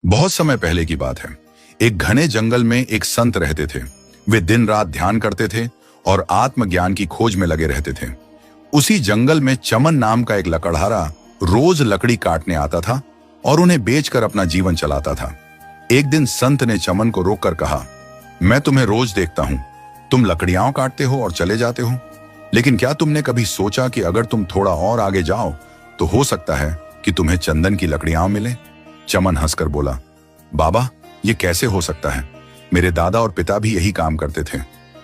बहुत समय पहले की बात है। एक घने जंगल में एक संत रहते थे। वे दिन रात ध्यान करते थे और आत्मज्ञान की खोज में लगे रहते थे। उसी जंगल में चमन नाम का एक लकड़हारा रोज लकड़ी काटने आता था और उन्हें बेचकर अपना जीवन चलाता था। एक दिन संत ने चमन को रोककर कहा, मैं तुम्हें रोज देखता हूं, तुम लकड़ियां काटते हो और चले जाते हो, लेकिन क्या तुमने कभी सोचा कि अगर तुम थोड़ा और आगे जाओ तो हो सकता है कि तुम्हें चंदन की लकड़ियां मिले? चमन हंसकर बोला, बाबा, ये कैसे हो सकता है? मेरे दादा और पिता भी यही काम करते थे,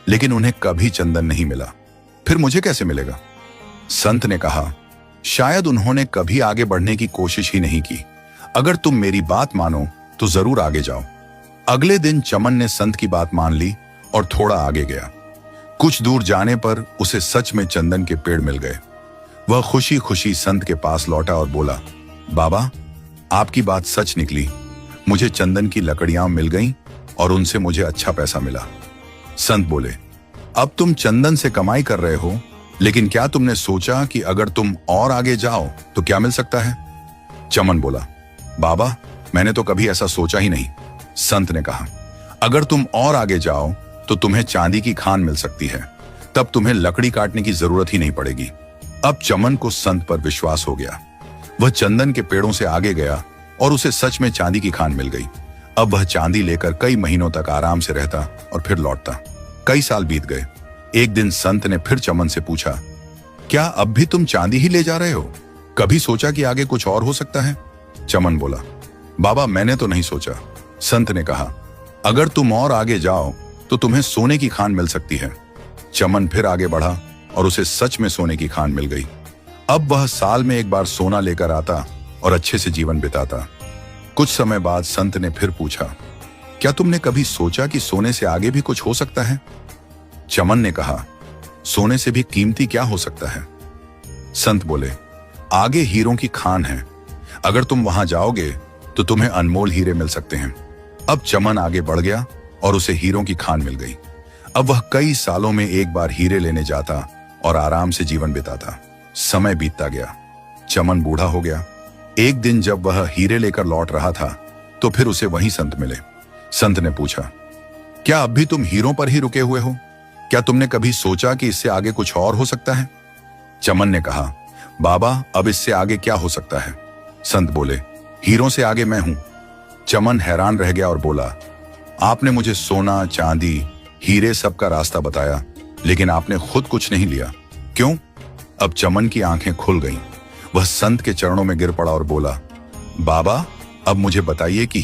लेकिन उन्हें कभी चंदन नहीं मिला, फिर मुझे कैसे मिलेगा? संत ने कहा, शायद उन्होंने कभी आगे बढ़ने की कोशिश ही नहीं की। अगर तुम मेरी बात मानो तो जरूर आगे जाओ। अगले दिन चमन ने संत की बात मान ली और थोड़ा आगे गया। कुछ दूर जाने पर उसे सच में चंदन के पेड़ मिल गए। वह खुशी खुशी संत के पास लौटा और बोला, बाबा, आपकी बात सच निकली, मुझे चंदन की लकड़ियां मिल गईं और उनसे मुझे अच्छा पैसा मिला। संत बोले, अब तुम चंदन से कमाई कर रहे हो, लेकिन क्या तुमने सोचा कि अगर तुम और आगे जाओ तो क्या मिल सकता है? चमन बोला, बाबा, मैंने तो कभी ऐसा सोचा ही नहीं। संत ने कहा, अगर तुम और आगे जाओ तो तुम्हें चांदी की खान मिल सकती है, तब तुम्हें लकड़ी काटने की जरूरत ही नहीं पड़ेगी। अब चमन को संत पर विश्वास हो गया। वह चंदन के पेड़ों से आगे गया और उसे सच में चांदी की खान मिल गई। अब वह चांदी लेकर कई महीनों तक आराम से रहता और फिर लौटता। कई साल बीत गए। एक दिन संत ने फिर चमन से पूछा, क्या अब भी तुम चांदी ही ले जा रहे हो? कभी सोचा कि आगे कुछ और हो सकता है? चमन बोला, बाबा, मैंने तो नहीं सोचा। संत ने कहा, अगर तुम और आगे जाओ तो तुम्हें सोने की खान मिल सकती है। चमन फिर आगे बढ़ा और उसे सच में सोने की खान मिल गई। अब वह साल में एक बार सोना लेकर आता और अच्छे से जीवन बिताता। कुछ समय बाद संत ने फिर पूछा, क्या तुमने कभी सोचा कि सोने से आगे भी कुछ हो सकता है? चमन ने कहा, सोने से भी कीमती क्या हो सकता है? संत बोले, आगे हीरों की खान है, अगर तुम वहां जाओगे तो तुम्हें अनमोल हीरे मिल सकते हैं। अब चमन आगे बढ़ गया और उसे हीरों की खान मिल गई। अब वह कई सालों में एक बार हीरे लेने जाता और आराम से जीवन बिताता। समय बीतता गया, चमन बूढ़ा हो गया। एक दिन जब वह हीरे लेकर लौट रहा था तो फिर उसे वही संत मिले। संत ने पूछा, क्या अब भी तुम हीरों पर ही रुके हुए हो? क्या तुमने कभी सोचा कि इससे आगे कुछ और हो सकता है? चमन ने कहा, बाबा, अब इससे आगे क्या हो सकता है? संत बोले, हीरों से आगे मैं हूं। चमन हैरान रह गया और बोला, आपने मुझे सोना, चांदी, हीरे सब का रास्ता बताया, लेकिन आपने खुद कुछ नहीं लिया, क्यों? अब चमन की आंखें खुल गईं। वह संत के चरणों में गिर पड़ा और बोला, बाबा, अब मुझे बताइए कि